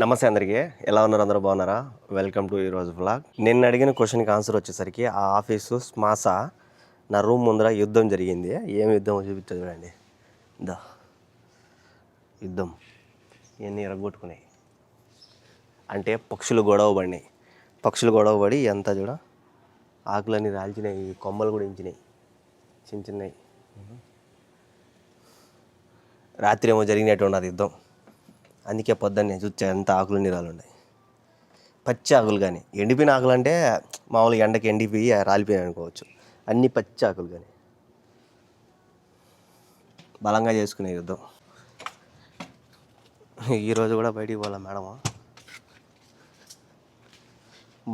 నమస్తే అందరికీ, ఎలా ఉన్నారు? అందరూ బాగున్నారా? వెల్కమ్ టు ఈరోజు వ్లాగ్. నిన్న అడిగిన క్వశ్చన్కి ఆన్సర్ వచ్చేసరికి ఆ ఆఫీసు స్మాసా నా రూమ్ ముందర యుద్ధం జరిగింది. ఏం యుద్ధం చూపించదు చూడండి. దా యుద్ధం ఇవన్నీ ఎరగొట్టుకున్నాయి. అంటే పక్షులు గొడవపడి ఎంత చూడ ఆకులన్నీ రాల్చినాయి, కొమ్మలు కూడా ఇంచినాయి, చిన్నవి. రాత్రి ఏమో జరిగినట్టు ఉన్నది యుద్ధం. అందుకే పొద్దున్నే చూస్తే ఎంత ఆకులు నీరాలు ఉన్నాయి. పచ్చి ఆకులు, కానీ ఎండిపోయిన ఆకులు అంటే మామూలుగా ఎండకి ఎండిపోయి రాలిపోయాయి అనుకోవచ్చు. అన్ని పచ్చి ఆకులు కానీ బలంగా చేసుకునే యుద్ధం. ఈరోజు కూడా బయటికి పోలే మేడము.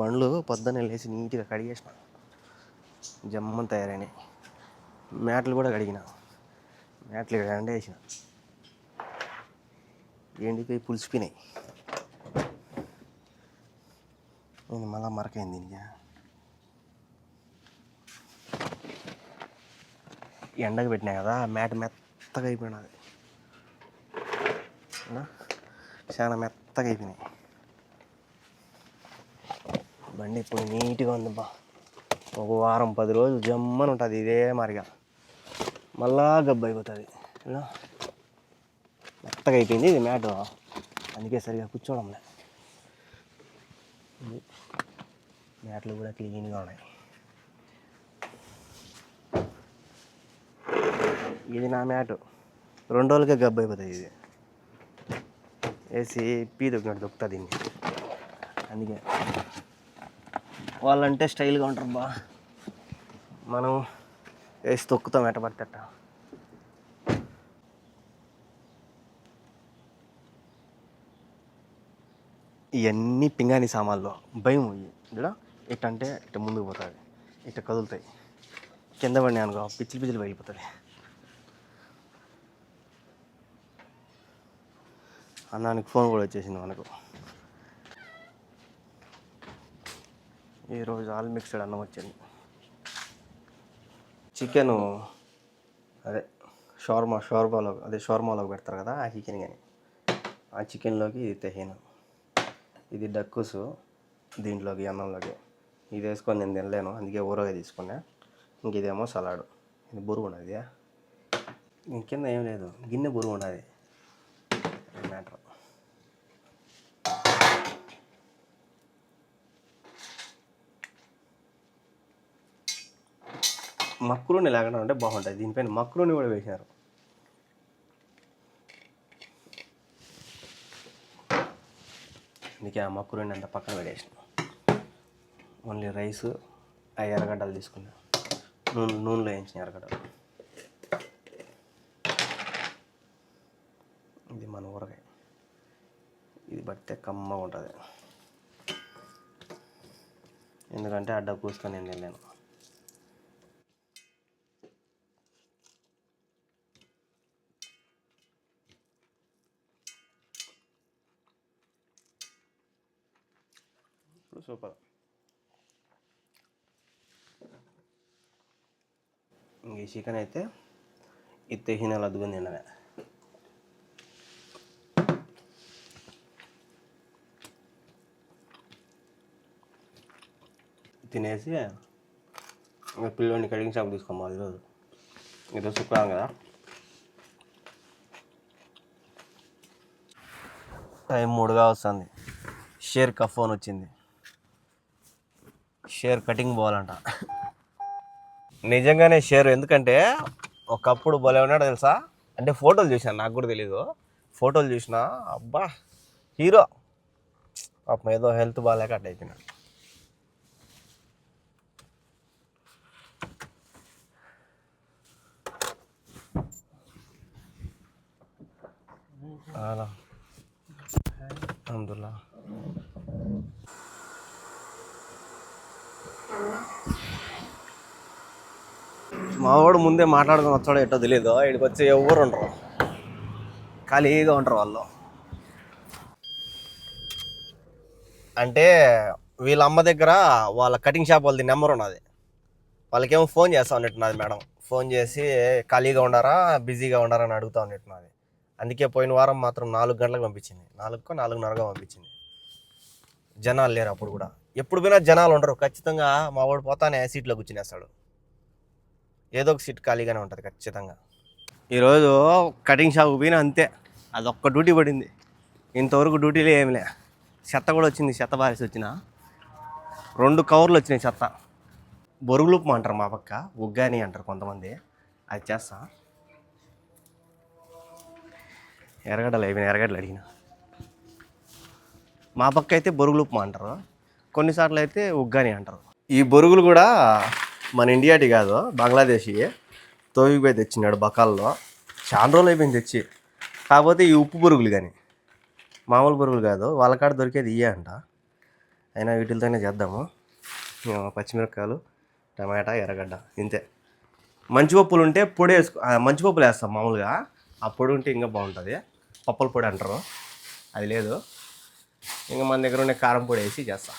బండ్లు పొద్దున్నే లేచి నీట్గా కడిగేసిన, జమ్మని తయారైనాయి. మ్యాట్లు కూడా కడిగిన, మ్యాట్లు ఇక్కడ ఎండేసిన, ఎండిపోయి పులిసిపోయినాయి. నేను మళ్ళా మరకైంది దీనికి. ఎండకు పెట్టినా కదా, మ్యాట్ మెత్తగా అయిపోయినది, చాలా మెత్తగా అయిపోయినాయి. బండి ఇప్పుడు నీట్గా ఉంది బా. ఒక వారం 10 రోజులు జమ్మని ఉంటుంది ఇదే మారిగా, మళ్ళా గబ్బు అయిపోతుంది. మెత్తగా అయిపోయింది ఇది మ్యాట్, అందుకే సరిగా కూర్చోవడంలే. మ్యాట్లు కూడా క్లీన్గా ఉన్నాయి. ఇది నా మ్యాటు 2 రోజులకే గబ్బు అయిపోతుంది. ఇది వేసి పీ దొక్కినట్టు దొక్కుతుంది దీన్ని. అందుకే వాళ్ళంటే స్టైల్గా ఉంటారు బా, మనం వేసి తొక్కుతాం ఎట్ట పడితేట. ఇవన్నీ పింగాణి సామాన్లు. భయం ఇక్కడ ఇట్టంటే ఇట్ట ముందుకు పోతుంది, ఇట్ట కదులుతాయి. కింద పడినాయి అనుకో పిచ్చిలు పగిలిపోతుంది. అన్నానికి ఫోన్ కూడా వచ్చేసింది మనకు. ఈరోజు ఆల్ మిక్స్డ్ అన్నం వచ్చింది. చికెను అదే షవర్మాలోకి పెడతారు కదా ఆ చికెన్, కానీ ఆ చికెన్లోకి ఇది తెహీన, ఇది డక్కుసు దీంట్లోకి అన్నంలోకి. ఇది వేసుకొని నేను తినలేను, అందుకే ఊరగా తీసుకున్నా. ఇంక ఇదేమో సలాడు. ఇది బురుగు ఉన్నది, ఇంకింద ఏం లేదు, గిన్నె బురుగు ఉన్నది మ్యాటర్. మక్రూని లేకుండా ఉంటే బాగుంటుంది. దీనిపైన మక్రూని కూడా వేసినారు. అందుకే ఆ మక్రూని అంతా పక్కన పెట్టేసిన. ఓన్లీ రైస్, ఆ ఎర్రగడ్డలు తీసుకున్నా, నూనెలో వేయించిన ఎర్రగడ్డలు. ఇది మన ఊరగాయ, ఇది పడితే కమ్మగా ఉంటుంది. ఎందుకంటే అడ్డ కూసుకొని నేను తినలేను. సూపర్. ఇంక ఈ చికెన్ అయితే ఇది తెహినాలు అద్దుకొని తినమే. తినేసి ఇంకా పిల్లోని కటింగ్ షాప్ తీసుకోమా. ఈరోజు శుక్రవారం కదా, టైం 3గా వస్తుంది. షేర్కా ఫోన్ వచ్చింది, షేర్ కటింగ్ పోవాలంట. నిజంగానే షేర్, ఎందుకంటే ఒకప్పుడు భలే ఉన్నాడు తెలుసా. అంటే ఫోటోలు చూసాను, నాకు కూడా తెలీదు. ఫోటోలు చూసినా అబ్బా హీరో. పాపం ఏదో హెల్త్ బాగాలేక అట్ట అయిపోయినాడు. అల్హమ్దుల్లా. మావాడు ముందే మాట్లాడుకుని వచ్చాడో ఎట్టో తెలీదు. ఇక్కడికి వచ్చి ఎవరు ఉండరు, ఖాళీగా ఉంటారు వాళ్ళు. అంటే వీళ్ళ అమ్మ దగ్గర వాళ్ళ కటింగ్ షాప్ వాళ్ళది నెంబర్ ఉన్నది. వాళ్ళకేమో ఫోన్ చేస్తా ఉన్నట్టున్నది మేడం. ఫోన్ చేసి ఖాళీగా ఉండారా బిజీగా ఉండారా అని అడుగుతా ఉన్నట్టున్నది. అందుకే పోయిన వారం మాత్రం 4 గంటలకు పంపించింది, 4:30 పంపించింది. జనాలు లేరు అప్పుడు కూడా. ఎప్పుడు పోయినా జనాలు ఉండరు, ఖచ్చితంగా మా వాడు పోతానే సీట్లో కూర్చునేస్తాడు. ఏదో ఒక సీట్ ఖాళీగానే ఉంటుంది ఖచ్చితంగా. ఈరోజు కటింగ్ షాప్ పోయినా అంతే, అదొక్క డ్యూటీ పడింది. ఇంతవరకు డ్యూటీలో ఏమిలే. చెత్త కూడా వచ్చింది, చెత్త బారేసి వచ్చిన 2 కవర్లు వచ్చినాయి చెత్త. బొరుగులుప్మా అంటారు మా పక్క, ఉగ్గాని అంటారు కొంతమంది, అది చేస్తా. ఎర్రగడ్డలు అయిపోయినాయి, ఎర్రగడ్డలు అడిగిన. మా పక్క అయితే బొరుగులుప్మా అంటారు, కొన్నిసార్లు అయితే ఉగ్గాని అంటారు. ఈ బొరుగులు కూడా మన ఇండియాటి కాదు, బంగ్లాదేశీ. తోవిపోయి తెచ్చినాడు బకాల్లో, చాలా రోజులు అయిపోయింది తెచ్చి. కాకపోతే ఈ ఉప్పు బొరుగులు కానీ మామూలు బొరుగులు కాదు, వాళ్ళ కాడ దొరికేది ఇయ్యే అంట. అయినా వీటితోనే చేద్దాము. పచ్చిమిరపకాయలు, టమాటా, ఎర్రగడ్డ, ఇంతే. మంచిపప్పులు ఉంటే పొడి మంచిపప్పులు వేస్తాం మామూలుగా, ఆ పొడి ఉంటే ఇంకా బాగుంటుంది. పప్పుల పొడి అంటారు, అది లేదు. ఇంకా మన దగ్గర ఉండే కారం పొడి వేసి చేస్తా.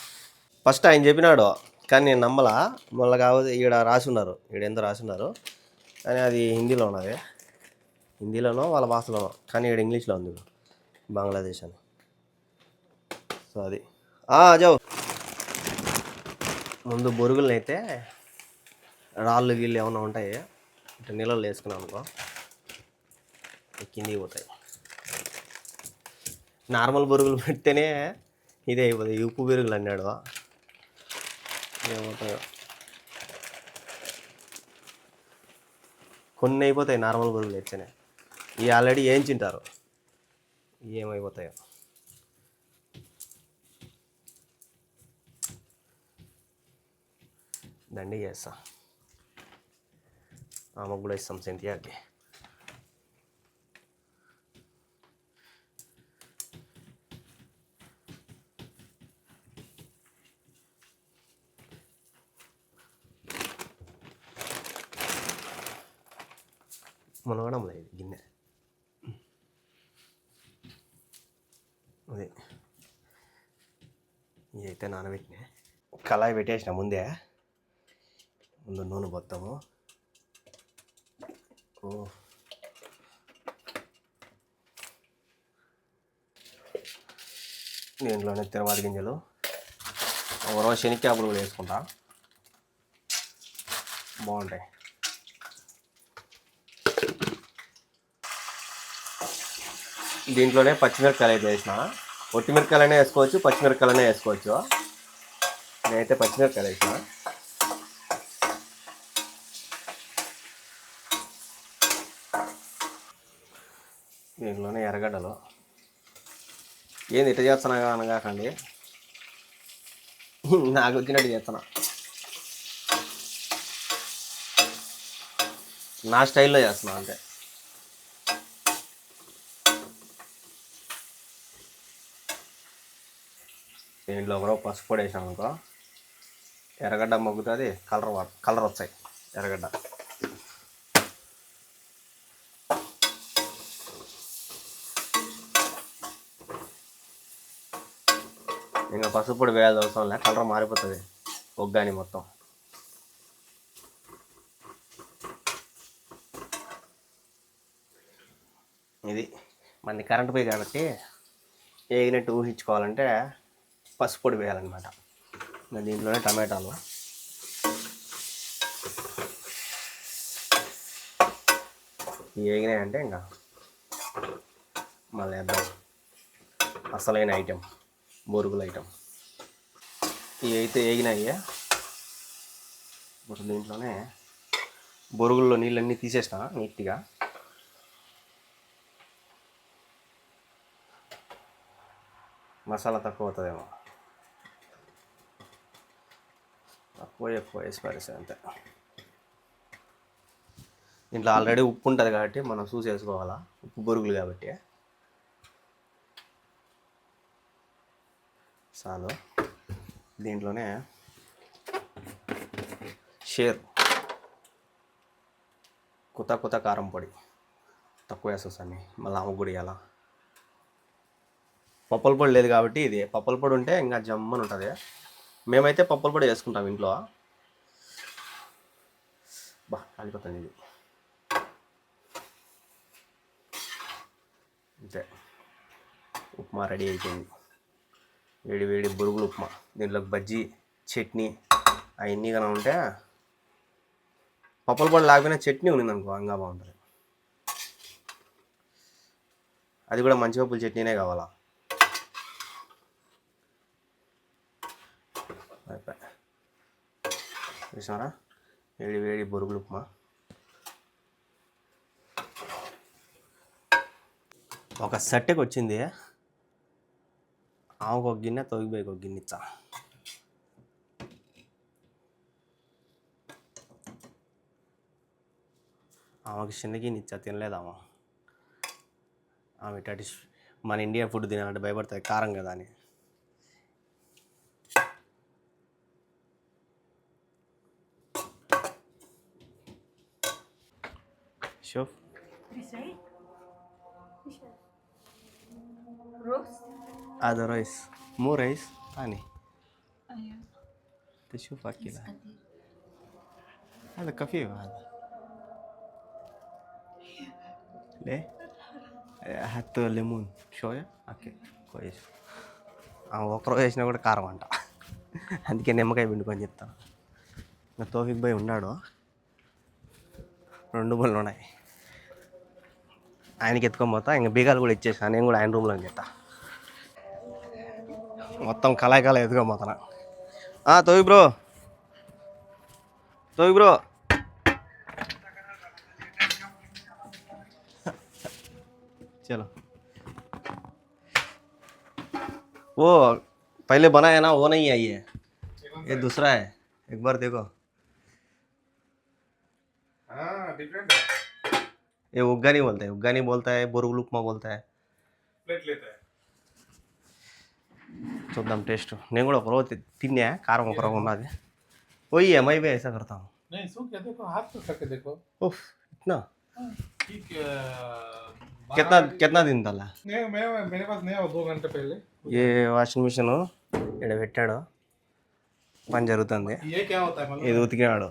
ఫస్ట్ ఆయన చెప్పినాడు కానీ నేను నమ్మలా. మళ్ళీ కాకపోతే ఈడ రాసున్నారు, ఈడెంతో రాసున్నారు కానీ అది హిందీలో ఉన్నది, హిందీలోనో వాళ్ళ భాషలోనో, కానీ ఈడ ఇంగ్లీష్లో ఉంది బంగ్లాదేశ్ అని. సో అది జావు. ముందు బొరుగులను అయితే రాళ్ళు గీళ్ళు ఏమైనా ఉంటాయి, ఇట్లా నీళ్ళలో వేసుకున్నాం అనుకో కిందికి పోతాయి. నార్మల్ బొరుగులు పెడితేనే ఇదే అయిపోతాయి, ఉప్పు బొరుగులు అన్నాడు ఏమవుతాయో. కొన్ని అయిపోతాయి నార్మల్ బొరుగులు వేస్తేనే, ఇవి ఆల్రెడీ వేయించింటారు, ఏమైపోతాయో. దండి చేస్తా, ఆమెకు కూడా ఇస్తాం సెంటియాకి. మునగడం లేదు గిన్నె, అదే ఇవి అయితే నానబెట్టినా. కళాయి పెట్టేసిన ముందు నూనె పోతాము. దీంట్లోనే తిరువాత గింజలు, ఒక శనక్కాయలు కూడా వేసుకుంటా, బాగుంటాయి. దీంట్లోనే పచ్చిమిరపకాయలు అయితే వేసిన, ఒట్టిమిరపకాయలనే వేసుకోవచ్చు, పచ్చిమిరపకాయలనే వేసుకోవచ్చు. నేనైతే పచ్చిమిరపకాయలు వేసిన. దీంట్లోనే ఎర్రగడ్డలు. ఏంది ఇట్లా చేస్తున్నా అనగాకండి, నాకు వచ్చినట్టు చేస్తున్నా, నా స్టైల్లో చేస్తున్నా అంతే. దీంట్లో కూడా పసుపు పొడి వేసాం అనుకో, ఎర్రగడ్డ మొగ్గుతుంది, కలర్ వస్తాయి ఎర్రగడ్డ. ఇంకా పసుపు పొడి వేయాల్సిన అవసరం లే, కలర్ మారిపోతుంది ఒగ్గాని మొత్తం. ఇది మన కరెంట్ పోయి కాబట్టి ఏగినట్టు ఊహించుకోవాలంటే పసుపు పొడి వేయాలన్నమాట. ఇంకా దీంట్లోనే టమాటాలు, ఏగినాయంటే ఇంకా మళ్ళీ వేద్దాం అసలైన ఐటెం, బొరుగుల ఐటెం. ఇవి అయితే ఏగినాయి. ఇప్పుడు దీంట్లోనే బొరుగుల్లో నీళ్ళన్నీ తీసేసిన నీట్గా. మసాలా తక్కువ అవుతుందేమో, ఎక్కువ వేసి పారేసా అంతే. దీంట్లో ఆల్రెడీ ఉప్పు ఉంటుంది కాబట్టి మనం చూసి వేసుకోవాలా, ఉప్పు బొరుగులు కాబట్టి చాలు. దీంట్లోనే కొత్త కారం పొడి తక్కువ వేసేసాన్ని, మళ్ళీ ఆమె కూడా వేయాలా. పప్పుల పొడి లేదు కాబట్టి ఇది, పప్పుల పొడి ఉంటే ఇంకా జమ్మని ఉంటుంది. మేమైతే పప్పుల పొడి వేసుకుంటాం ఇంట్లో. కాలిపోతుంది ఇది. అంతే, ఉప్మా రెడీ అయిపోయింది. వేడి వేడి బొరుగులు ఉప్మా, దీంట్లో బజ్జీ చట్నీ అవన్నీ కన్నా ఉంటే, పప్పుల పొడి లేకపోయినా చట్నీ ఉన్నింది అనుకో ఇంకా బాగుంటుంది. అది కూడా మంచి పప్పుల చట్నీనే కావాలా. చూసారా, వేడి వేడి బొరుగులు ఉప్మా. ఒక సెట్కి వచ్చింది. ఆమెకు ఒక గిన్నె, తొగిపోయికి ఒక గిన్నె ఇచ్చా. ఆమెకు చిన్న గిన్నె ఇచ్చా, తినలేదామా. ఆమె ఇటు మన ఇండియన్ ఫుడ్ తినాలంటే భయపడుతుంది, కారం కదా అని. شوف هذا رئيس مو رئيس ثاني. ايوه تشوف اكلها هذا خفيف هذا. ليه حط ليمون شويه اوكي كويس. ఒకరు వేసినా కూడా కారం అంట, అందుకే నిమ్మకాయ పిండుకొని చెప్తాను. ఇంకా తోఫిక్ భాయ్ ఉన్నాడు, 2 బళ్ళు ఉన్నాయి, ఆయనకి ఎత్తుకొని పోతా. ఇంకా బీగాలు కూడా ఇచ్చేసాను, నేను కూడా ఆయన రూమ్లో చెప్తా. మొత్తం కళాయి ఎత్తుకొని పోతాను. తోఫిక్ బ్రో, तोहिक ब्रो चलो, वो पहले बनाया ना वो नहीं है, ये दूसरा है, एक बार देखो। हाँ डिफरेंट है, ये उग्गानी बोलता है, उग्गानी बोलता है, बोरुगुल उपमा बोलता है, प्लेट लेता है। చూద్దాం టేస్ట్. నేను కూడా ఒకరోజు తిన్నా, కారం ఒకరోజు ఉన్నది. वही है, मैं भी ऐसा करता हूँ। नहीं सो क्या देखो, हाथ तो करके देखो। उफ इतना ठीक कितना कितना दिन डाला? नहीं मैं मेरे पास नहीं, 2 घंटे पहले। ये వాషింగ్ మిషన్ ఇక్కడ పెట్టాడు, పని జరుగుతుంది. ये क्या होता है मतलब? ఇది ఉతికినాడు.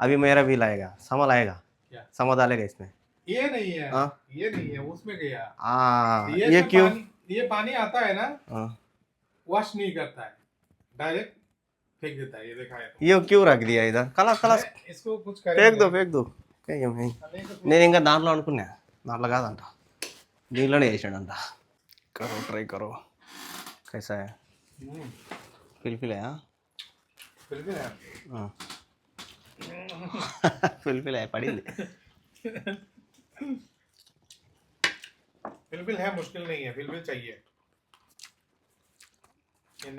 अभी मेरा भी लाएगा, समझ आएगा क्या समझ डालेगा इसमें। ये नहीं है, हाँ? ये नहीं है, उसमें गया। ये क्यों? ये पानी आता है ना, हाँ, वॉश नहीं करता है, डायरेक्ट फेंक देता है। ये देखा है ये क्यों रख दिया इधर? कलर कलर इसको कुछ फेंक दो నేను ఇంకా దాంట్లో అనుకున్నా, దాంట్లో కాదంట, దీంట్లోనే వేసాడంట. करो ट्राई करो कैसा है? फिलफिल है? हाँ फिलफिल है, पड़ी फिलफिल है, मुश्किल नहीं है, फिलफिल चाहिए।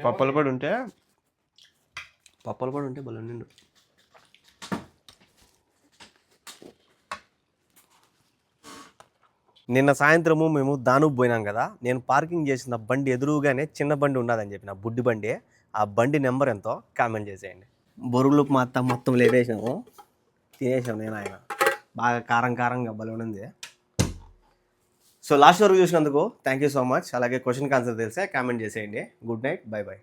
పప్పుల పొడి ఉంటే బలం నిండు. నిన్న సాయంత్రము మేము దానూబ్ పోయినాం కదా, నేను పార్కింగ్ చేసిన బండి ఎదురుగానే చిన్న బండి ఉన్నదని చెప్పిన, బుడ్డి బండి. ఆ బండి నెంబర్ ఎంతో కామెంట్ చేసేయండి. బొరుగులు మొత్తం లేపేసాము, తినేసాం నేను ఆయన. బాగా కారంగా బలం ఉంది. సో లాస్ట్ వరకు చూసినందుకు థ్యాంక్ యూ సో మచ్. అలాగే క్వశ్చన్కి ఆన్సర్ తెలిసే కామెంట్ చేసేయండి. Good night, by by.